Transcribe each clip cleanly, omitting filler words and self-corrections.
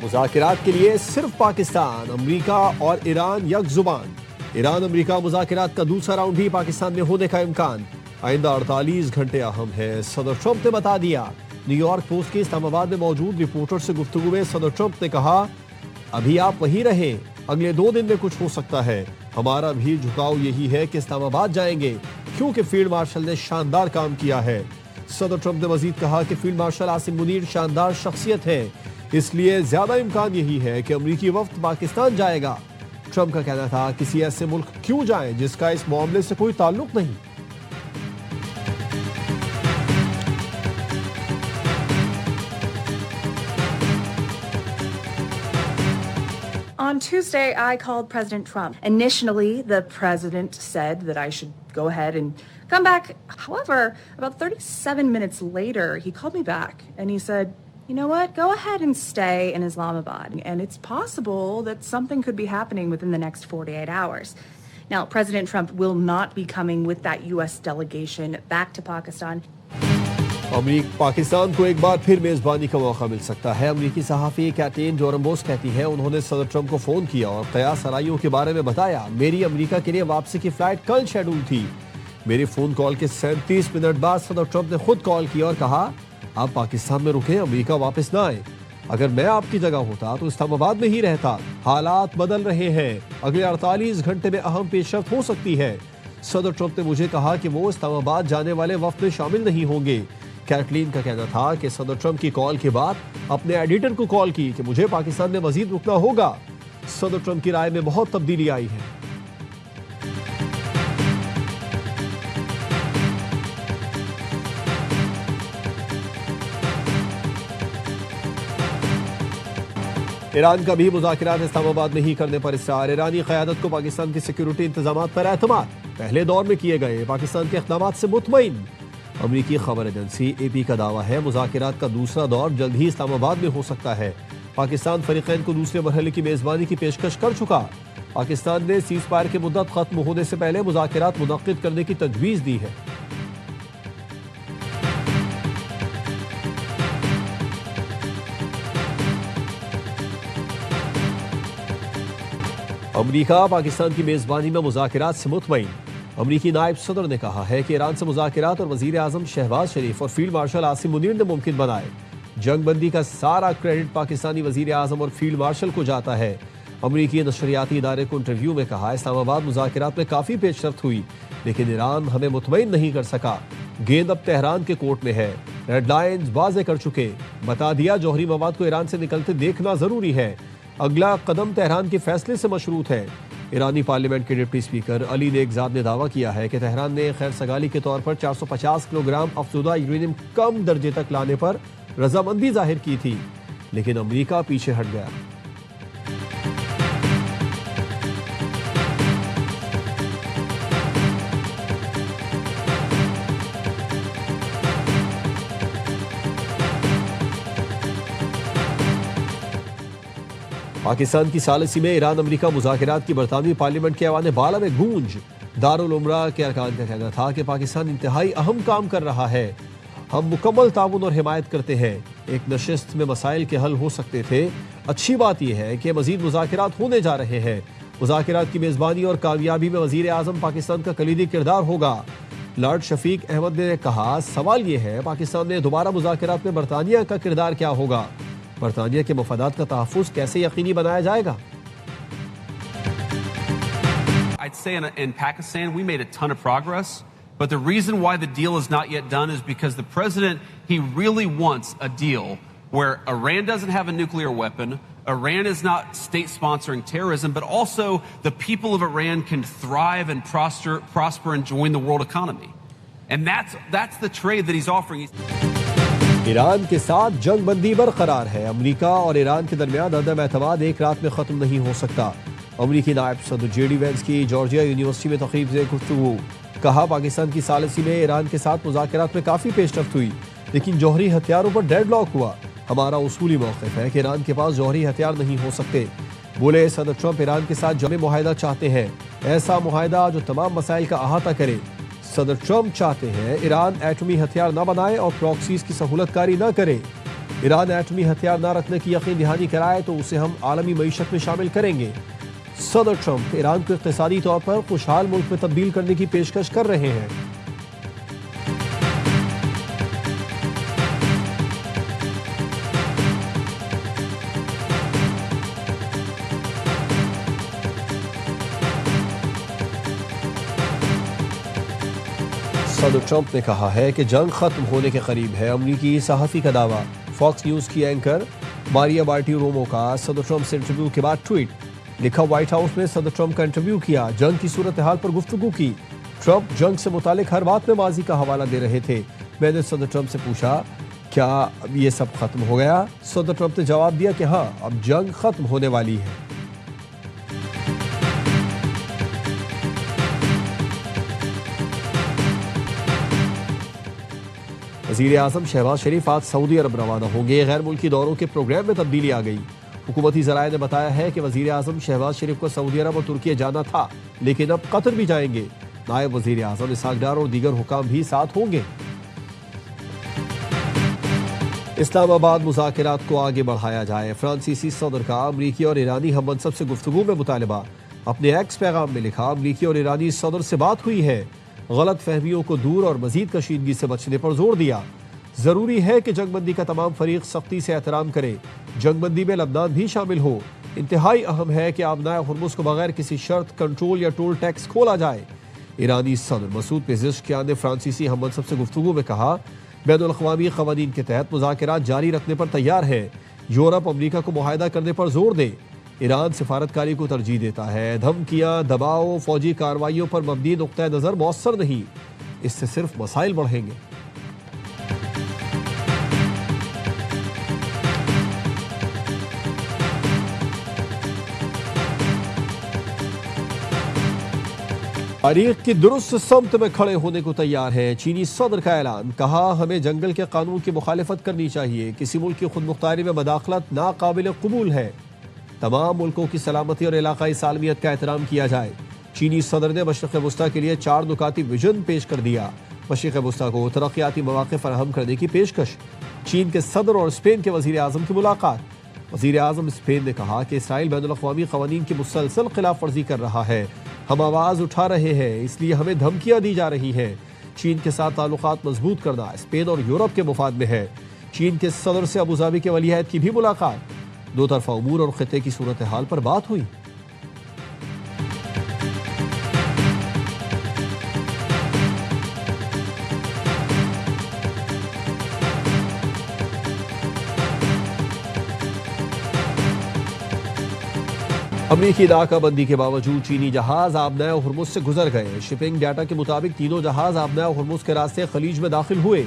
मुज़ाकरात के लिए सिर्फ पाकिस्तान, अमेरिका और ईरान यकजुबान। ईरान अमेरिका मुज़ाकरात का दूसरा राउंड भी पाकिस्तान में होने का इम्कान। आइंदा 48 घंटे अहम है, सदर ट्रंप ने बता दिया। न्यूयॉर्क पोस्ट के इस्लामाबाद में मौजूद रिपोर्टर से गुफ्तगू में सदर ट्रंप ने कहा, अभी आप वहीं रहें, अगले 2 दिन में कुछ हो सकता है। हमारा भी झुकाव यही है कि इस्लामाबाद जाएंगे, क्योंकि फील्ड मार्शल ने शानदार काम किया है। सदर ट्रंप ने मजीद कहा कि फील्ड मार्शल आसिम मुनीर शानदार शख्सियत है, इसलिए ज्यादा इम्कान यही है कि अमरीकी वफ्द पाकिस्तान जाएगा। ट्रंप का कहना था, किसी ऐसे मुल्क क्यों जाएं जिसका इस मामले से कोई ताल्लुक नहीं। On Tuesday, I called President Trump. Initially, the president said that I should go ahead and come back. However, about 37 minutes later, he called me back and he said, you know what, go ahead and stay in Islamabad. And it's possible that something could be happening within the next 48 hours. Now, President Trump will not be coming with that U.S. delegation back to Pakistan. Pakistan को एक बार फिर मेजबानी का मौका मिल सकता है। अमरीकी सहाफ़ी कैटेन डोरम्बोस कहती है, उन्होंने सदर ट्रंप को फोन किया और कयास आराइयों के बारे में बताया। मेरी अमेरिका के लिए वापसी की फ्लाइट कल शेड्यूल थी। मेरे फोन कॉल के 37 मिनट बाद सदर ट्रंप ने खुद कॉल किया और कहा, आप पाकिस्तान में रुके, अमेरिका वापस ना आए। अगर मैं आपकी जगह होता तो इस्लामाबाद में ही रहता। हालात बदल रहे हैं, अगले 48 घंटे में अहम पेशरफ्त हो सकती है। सदर ट्रंप ने मुझे कहा कि वो इस्लामाबाद जाने वाले वफ्द में शामिल नहीं होंगे। कैटलीन का कहना था कि सदर ट्रंप की कॉल के बाद अपने एडिटर को कॉल की कि मुझे पाकिस्तान में मजीद रुकना होगा। सदर ट्रंप की राय में बहुत तब्दीली आई है। ईरान का भी मुज़ाकरात इस्लामाबाद में ही करने पर इसरार। ईरानी क़यादत को पाकिस्तान की सिक्योरिटी इंतजामात पर एतमाद पहले दौर में किए गए, पाकिस्तान के इक़दामात से मुतमईन। अमरीकी खबर एजेंसी AP का दावा है, मुज़ाकरात का दूसरा दौर जल्द ही इस्लामाबाद में हो सकता है। पाकिस्तान फ़रीक़ैन को दूसरे मरहले की मेज़बानी की पेशकश कर चुका। पाकिस्तान ने सीज़ फायर की मुद्दत खत्म होने से पहले मुज़ाकरात मुनक्किद करने की तजवीज़ दी है। अमरीका पाकिस्तान की मेज़बानी में मुज़ाकरात से मुतमईन। अमरीकी नायब सदर ने कहा है कि ईरान से मुज़ाकरात और वज़ीर आज़म शहबाज शरीफ और फील्ड मार्शल आसिम मुनीर ने मुमकिन बनाए। जंगबंदी का सारा क्रेडिट पाकिस्तानी वज़ीर आज़म और फील्ड मार्शल को जाता है। अमरीकी नशरियाती इदारे को इंटरव्यू में कहा, इस्लामाबाद मुज़ाकरात में काफ़ी पेशरफ्त हुई, लेकिन ईरान हमें मुतमईन नहीं कर सका। गेंद अब तेहरान के कोर्ट में है, रेड लाइन्स वाज़े कर चुके। बता दिया, जौहरी मवाद को ईरान से निकलते देखना ज़रूरी है। अगला कदम तेहरान के फैसले से मशरूत है। ईरानी पार्लियामेंट के डिप्टी स्पीकर अली नेकजाद ने दावा किया है कि तेहरान ने खैर सगाली के तौर पर 450 किलोग्राम अफजुदा यूरेनियम कम दर्जे तक लाने पर रजामंदी जाहिर की थी, लेकिन अमेरिका पीछे हट गया। पाकिस्तान की सालिसी में ईरान अमेरिका मुज़ाकरात की बरतानवी पार्लियामेंट के ऐवान बाला में गूंज। दारुल उमरा के अरकान का कहना था कि पाकिस्तान इंतहाई अहम काम कर रहा है, हम मुकम्मल ताउन और हिमायत करते हैं। एक नशिस्त में मसाइल के हल हो सकते थे। अच्छी बात यह है कि मजीद मुज़ाकरात होने जा रहे हैं। मुज़ाकरात की मेज़बानी और कामयाबी में वज़ीर आज़म पाकिस्तान का कलीदी किरदार होगा। लॉर्ड शफीक अहमद ने कहा, सवाल यह है पाकिस्तान में दोबारा मुज़ाकरात में बरतानिया का किरदार क्या होगा, बरतानिया के मफादात का तहफ़्फ़ुज़ कैसे यकीनी बनाया जाएगा। I'd say in Pakistan we made a ton of progress, but the reason why the deal is not yet done is because the president, he really wants a deal where Iran doesn't have a nuclear weapon, Iran is not state sponsoring terrorism, but also the people of Iran can thrive and prosper and join the world economy. And that's the trade that he's offering. Iran के साथ जंग बंदी बरकरार है। America और Iran के दरमियान अदम एतमाद एक रात में खत्म नहीं हो सकता। अमेरिकी नायब सदर JD वेंस की जॉर्जिया यूनिवर्सिटी में तकरीब से गुफ्तगू। कहा, पाकिस्तान की सालिसी में ईरान के साथ मुज़ाकरात में काफ़ी पेशरफ्त हुई, लेकिन जौहरी हथियारों पर डेडलॉक हुआ। हमारा उसूली मौक़िफ़ है कि ईरान के पास जौहरी हथियार नहीं हो सकते। बोले, सदर ट्रंप ईरान के साथ जमे मुआहदा चाहते हैं, ऐसा मुआहदा जो तमाम मसाइल का अहाता करे। सदर ट्रंप चाहते हैं ईरान एटमी हथियार न बनाए और प्रॉक्सीज की सहूलतकारी न करे। ईरान एटमी हथियार न रखने की यकीन दहानी कराए तो उसे हम आलमी मईशत में शामिल करेंगे। सदर ट्रंप ईरान को इक़्तिसादी तौर पर खुशहाल मुल्क में तब्दील करने की पेशकश कर रहे हैं। सदर ट्रंप ने कहा है कि जंग खत्म होने के करीब है। अमरीकी सहाफ़ी का दावा। फॉक्स न्यूज़ की एंकर मारिया बार्टिरोमो का सदर ट्रंप से इंटरव्यू के बाद ट्वीट लिखा, व्हाइट हाउस में सदर ट्रंप का इंटरव्यू किया, जंग की सूरत हाल पर गुफ्तगू की। ट्रंप जंग से मुतालिक हर बात में माजी का हवाला दे रहे थे। मैंने सदर ट्रंप से पूछा, क्या अब ये सब खत्म हो गया? सदर ट्रंप ने जवाब दिया कि हाँ, अब जंग खत्म होने वाली है। वज़ीर आज़म शहबाज शरीफ आज सऊदी अरब रवाना होंगे। गैर मुल्की दौरों के प्रोग्राम में तब्दीली आ गई। हुकूमती ज़राए ने बताया है कि वज़ीर आज़म शहबाज शरीफ को सऊदी अरब और तुर्की जाना था, लेकिन अब कतर भी जाएंगे। नायब वज़ीर आज़म इसहाक डार और दीगर हुकाम भी साथ होंगे। इस्लामाबाद मुज़ाकरात को आगे बढ़ाया जाए। फ्रांसीसी सदर का अमरीकी और ईरानी हम मनसब से गुफ्तगू में मुतालबा। अपने एक्स पैगाम में लिखा, अमरीकी और ईरानी सदर से बात हुई है, गलत फहमियों को दूर और मजीद कशीदगी से बचने पर जोर दिया। जरूरी है कि जंगबंदी का तमाम फरीक सख्ती से एहतराम करे। जंगबंदी में लबनान भी शामिल हो। इंतहाई अहम है कि आबनाए हुर्मुज़ को बगैर किसी शर्त, कंट्रोल या टोल टैक्स खोला जाए। ईरानी सदर मसूद पेज़ेश्कियान ने फ्रांसीसी हम मनसब से गुफ्तगू में कहा, बैनुल अक़वामी क़वानीन के तहत मुज़ाकरात जारी रखने पर तैयार है। यूरोप अमरीका को मुआहदा करने पर जोर दे। ईरान सिफारतकारी को तरजीह देता है। धमकियाँ, दबाव, फौजी कार्रवाइयों पर मबनी नुक्ता नज़र मौसर नहीं, इससे सिर्फ मसाइल बढ़ेंगे। तारीख की दुरुस्त समत में खड़े होने को तैयार है। चीनी सदर का ऐलान, कहा हमें जंगल के कानून की मुखालिफत करनी चाहिए। किसी मुल्क की खुद मुख्तारी में मदाखलत नाकाबिल कबूल है। तमाम मुल्कों की सलामती और इलाकाई सालमियत का एहतराम किया जाए। चीनी सदर ने मशरक़ वस्ता के लिए 4 नुकाती विजन पेश कर दिया। मशरक़ वस्ता को तरक्याती मौक़े फराहम करने की पेशकश। चीन के सदर और स्पेन के वज़ीर आज़म की मुलाकात। वज़ीर आज़म स्पेन ने कहा कि इसराइल बैनुल अक़वामी क़वानीन की मुसलसल खिलाफ वर्जी कर रहा है। हम आवाज़ उठा रहे हैं, इसलिए हमें धमकियाँ दी जा रही हैं। चीन के साथ ताल्लुकात मजबूत करना स्पेन और यूरोप के मुफाद में है। चीन के सदर से अबू धाबी के वली अहद की भी मुलाकात। दो तरफा उमूर और खिते की सूरत हाल पर बात हुई। अमरीकी नाकाबंदी के बावजूद चीनी जहाज आबनाए हुर्मुज़ से गुजर गए। शिपिंग डाटा के मुताबिक तीनों जहाज आबनाए हुर्मुज़ के रास्ते खलीज में दाखिल हुए।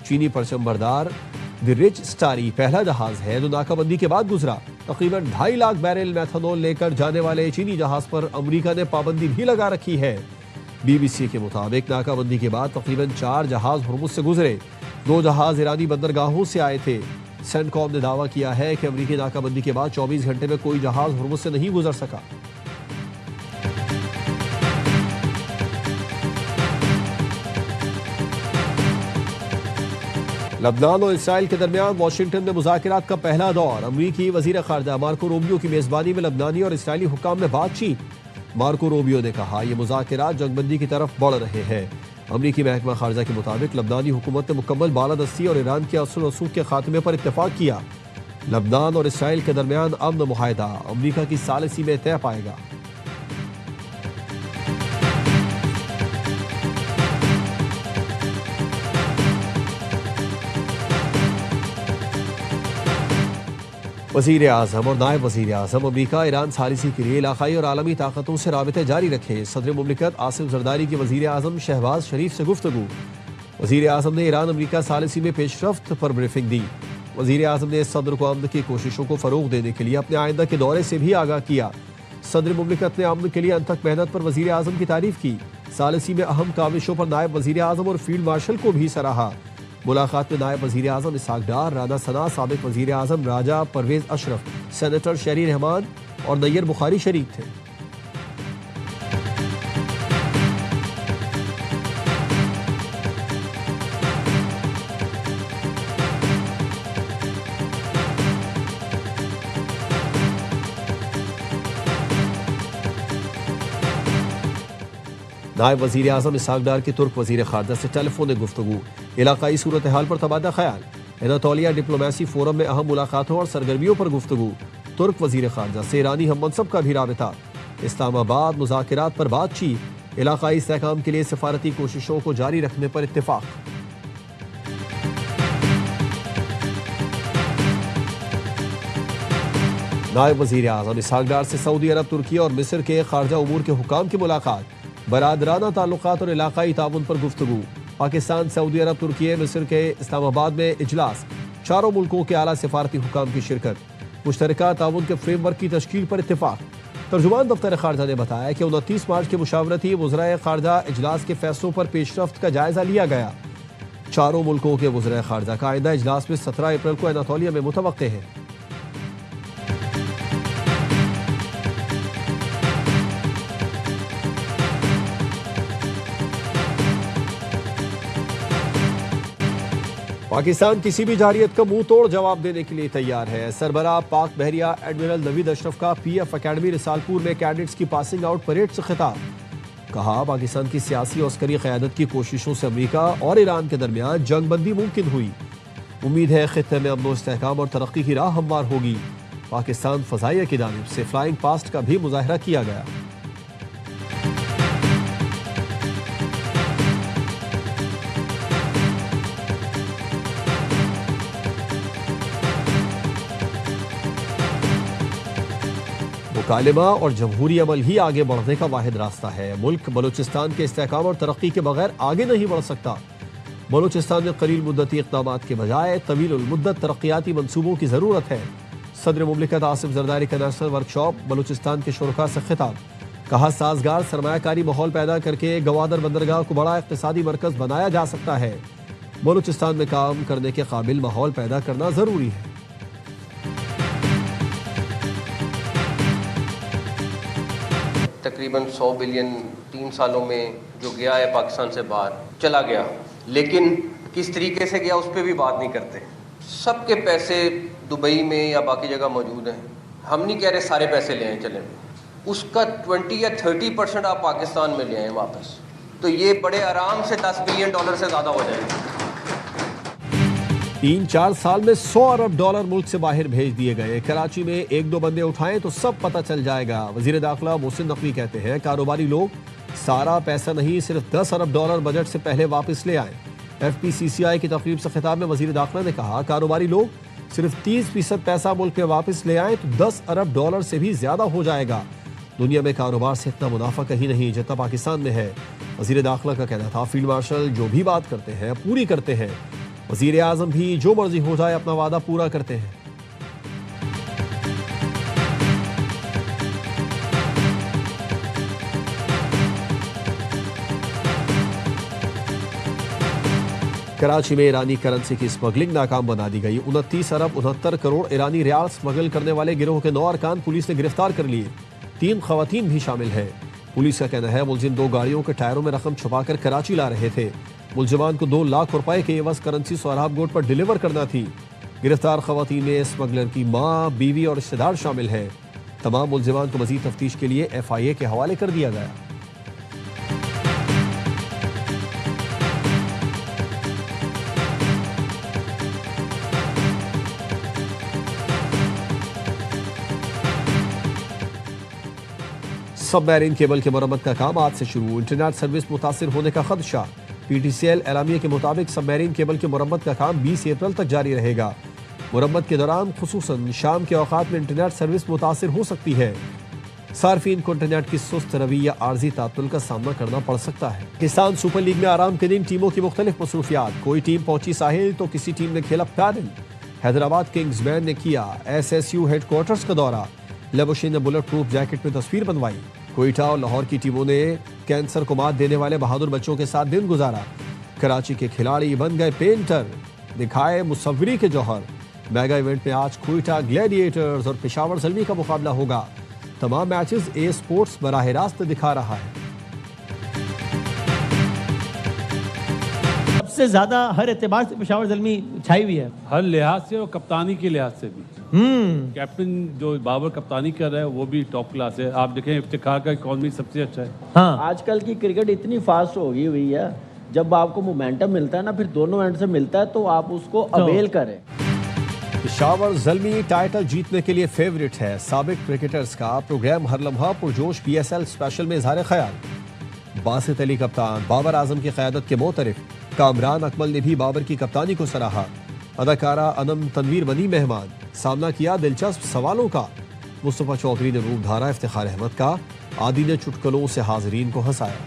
चीनी परचम बरदार द रिच स्टारी पहला जहाज है जो नाकाबंदी के बाद गुजरा। तकरीबन 2.5 लाख बैरल मेथनॉल लेकर जाने वाले चीनी जहाज पर अमरीका ने पाबंदी भी लगा रखी है। BBC के मुताबिक नाकाबंदी के बाद तकरीबन 4 जहाज हुर्मुज़ से गुजरे। 2 जहाज ईरानी बंदरगाहों से आए थे। सेंटकॉम ने दावा किया है कि अमरीकी नाकाबंदी के बाद 24 घंटे में कोई जहाज हुर्मुज़ से नहीं गुजर सका। लबनान और इसराइल के दरमियान वाशिंगटन में मुज़ाकरात का पहला दौर। अमरीकी वज़ीर ख़ारजा मार्को रूबियो की मेज़बानी में लबनानी और इसराइली हुक्काम में बातचीत। मार्को रूबियो ने कहा, ये मुज़ाकरात जंगबंदी की तरफ बढ़ रहे हैं। अमरीकी महकमा ख़ारजा के मुताबिक लबनानी हुकूमत ने मुकम्मल बालादस्ती और ईरान के असर रसूख के खात्मे पर इत्तेफाक किया। लबनान और इसराइल के दरमियान अमन मुआहदा अमरीका की सालिसी में तय पाएगा। वज़ीर आज़म और नायब वज़ीर आज़म अमरीका ईरान सालिसी के लिए इलाकाई और आलमी ताकतों से राबिते जारी रखे। सदर मुमलिकत आसिफ जरदारी की वज़ीर आज़म शहबाज शरीफ से गुफ्तगू। वज़ीर आज़म ने ईरान अमरीका सालिसी में पेशरफ्त पर ब्रीफिंग दी। वज़ीर आज़म ने सदर को अमन की कोशिशों को फ़रोग़ देने के लिए अपने आइंदा के दौरे से भी आगाह किया। सदर मुमलिकत ने अमन के लिए अनथक मेहनत पर वज़ीर आज़म की तारीफ़ की। सालिसी में अहम काविशों पर नायब वज़ीर आज़म और फील्ड मार्शल को भी सराहा। मुलाकात में नायब वज़ीर आज़म इसहाक डार, राना सना, साबिक़ वज़ीर आज़म राजा परवेज़ अशरफ, सेनेटर शहरी रहमान और नैयर बुखारी शरीक थे। नायब वजीर आजम इसहाक डार की तुर्क वजीर खारजा से टेलीफोनिक गुफ्तगू, इलाकाई सूरत हाल पर तबादला ख्याल, एनातोलिया डिप्लोमेसी फोरम में अहम मुलाकातों और सरगर्मियों पर गुफ्तगू, तुर्क वजीर खारजा से ईरानी हम मनसब का भी राबिता, इस्लामाबाद मुज़ाकिरात पर बातचीत, इलाकाई इस्तेहकाम के लिए सफारती कोशिशों को जारी रखने पर इत्तेफाक। नायब वजीर आजम इसहाक डार से सऊदी अरब, तुर्की और मिस्र के खारजा उमूर के हुकाम की मुलाकात, बरादराना ताल्लुकात और इलाकाई ताउन पर गुफ्तगू, पाकिस्तान, सऊदी अरब, तुर्की, मिस्र के इस्लामाबाद में इजलास, चारों मुल्कों के आला सिफारती हुकाम की शिरकत, मुश्तरका ताउन के फ्रेमवर्क की तश्कील पर इत्तेफाक। तर्जुमान दफ्तर खारजा ने बताया कि 29 मार्च के मुशावरती वज़राए खारजा इजलास के फैसलों पर पेशरफ्त का जायजा लिया गया। चारों मुल्कों के वज़राए खारजा का आइंदा इजलास में 17 अप्रैल को एनातोलिया में मुतवक्के है। पाकिस्तान किसी भी जारियत का मुंह तोड़ जवाब देने के लिए तैयार है। सरबराह पाक बहरिया एडमिरल नवीद अशरफ का PF अकेडमी रिसालपुर में कैडेट्स की पासिंग आउट परेड से खिताब, कहा पाकिस्तान की सियासी और अस्करी क़यादत की कोशिशों से अमेरिका और ईरान के दरमियान जंगबंदी मुमकिन हुई। उम्मीद है खित्ते में अमन इस्तेहकाम और तरक्की की राह हमवार होगी। पाकिस्तान फ़ज़ाइया की जानिब से फ्लाइंग पास्ट का भी मुजाहरा किया गया। मुकालमा और जमहूरी अमल ही आगे बढ़ने का वाहिद रास्ता है। मुल्क बलूचिस्तान के इस्तेहकाम और तरक्की के बगैर आगे नहीं बढ़ सकता। बलूचिस्तान में कलील मुद्दती इक़दाम के बजाय तवील मुद्दत तरक्याती मंसूबों की ज़रूरत है। सदर मुमलिकत आसिफ जरदारी का नेशनल वर्कशॉप, बलूचिस्तान के शुरका से खिताब, कहा साजगार सरमायाकारी माहौल पैदा करके गवादर बंदरगाह को बड़ा इक़्तिसादी मरकज़ बनाया जा सकता है। बलूचिस्तान में काम करने के काबिल माहौल पैदा करना ज़रूरी है। तकरीबन 100 बिलियन 3 सालों में जो गया है पाकिस्तान से बाहर चला गया, लेकिन किस तरीके से गया उस पर भी बात नहीं करते। सबके पैसे दुबई में या बाकी जगह मौजूद हैं। हम नहीं कह रहे सारे पैसे ले आए, चलें उसका 20 या 30% आप पाकिस्तान में ले आए वापस, तो ये बड़े आराम से $10 बिलियन से ज़्यादा हो जाएगा। 3-4 साल में $100 अरब मुल्क से बाहर भेज दिए गए। कराची में 1-2 बंदे उठाएं तो सब पता चल जाएगा। वजीर दाखिला मोहसिन नकवी कहते हैं कारोबारी लोग सारा पैसा नहीं, सिर्फ $10 अरब बजट से पहले वापस ले आए। FPCCI की तकरीब से खिताब में वजीर दाखिला ने कहा कारोबारी लोग सिर्फ 30% पैसा मुल्क में वापस ले आए तो $10 अरब से भी ज्यादा हो जाएगा। दुनिया में कारोबार से इतना मुनाफा कहीं नहीं जितना पाकिस्तान में है। वजीर दाखिला का कहना था फील्ड मार्शल जो भी बात करते हैं पूरी करते हैं। वजीर आजम भी जो मर्जी हो जाए अपना वादा पूरा करते हैं। कराची में ईरानी करेंसी की स्मगलिंग नाकाम बना दी गई। 29 अरब 69 करोड़ ईरानी रियाल स्मगल करने वाले गिरोह के 9 अरकान पुलिस ने गिरफ्तार कर लिए। 3 खवातीन भी शामिल हैं। पुलिस का कहना है मुलजिम 2 गाड़ियों के टायरों में रकम छुपाकर कराची ला रहे थे। मुलजिमान को 2 लाख रुपए के एवज करेंसी सोहराब गोड पर डिलीवर करना थी। गिरफ्तार खवातीन में स्मगलर की मां, बीवी और रिश्तेदार शामिल हैं। तमाम मुलजिमान को मजीद तफ्तीश के लिए FIA के हवाले कर दिया गया। सबमरीन केबल की मरम्मत का काम आज से शुरू। इंटरनेट सर्विस मुतासिर होने का खदशा। PTCL एलामिया के मुताबिक सबमरीन केबल की मरम्मत का काम 20 अप्रैल तक जारी रहेगा। मरम्मत के दौरान खुसूसन शाम के औकात में इंटरनेट सर्विस मुतासिर हो सकती है। सार्फिन को इंटरनेट की सुस्त रवि या आर्जी तातुल का सामना करना पड़ सकता है। पाकिस्तान सुपर लीग में आराम के दिन टीमों की मुख्तलिफ मसरूफियात। कोई टीम पहुंची साहिल तो किसी टीम ने खेला पैदल। हैदराबाद किंग्स बैन ने किया SSU हेडक्वार्टर्स का दौरा। लेबोशिन ने बुलेट प्रूफ जैकेट में तस्वीर बनवाई। कोयटा और लाहौर की टीमों ने कैंसर को मात देने वाले बहादुर बच्चों के साथ दिन गुजारा। कराची के खिलाड़ी बन गए पेंटर, दिखाए मुसव्विरी के जौहर। मेगा इवेंट में आज कोयटा ग्लैडिएटर्स और पेशावर ज़ल्मी का मुकाबला होगा। तमाम मैचेस ए स्पोर्ट्स बराह रास्त दिखा रहा है। सबसे ज्यादा हर एतबार से पेशावर ज़ल्मी छाई हुई है। हर लिहाज से और कप्तानी के लिहाज से भी। कैप्टन जो बाबर कप्तानी कर रहा है वो भी टॉप क्लास है। आप देखें इफ्तिखार का इकॉनमी सबसे अच्छा है। हाँ, आजकल की क्रिकेट इतनी फास्ट हो गई हुई है, जब आपको मोमेंटम मिलता है ना, फिर दोनों एंड से मिलता है, तो आप उसको अवेल करें। पेशावर ज़ल्मी टाइटल जीतने के लिए फेवरेट है। साबिक क्रिकेटर्स का प्रोग्राम हर लम्हा पुरजोश PSL स्पेशल में इज़हार ख्याल। बासित अली कप्तान, बाबर आजम की क़यादत के मोतरिफ कामरान अकमल ने भी बाबर की कप्तानी को सराहा। अदाकारा अनम तनवीर बनी मेहमान, सामना किया दिलचस्प सवालों का। मुस्तफ़ा चौधरी ने रूप धारा इफ्तिखार अहमद का, आदि ने चुटकुलों से हाज़रीन को हंसाया।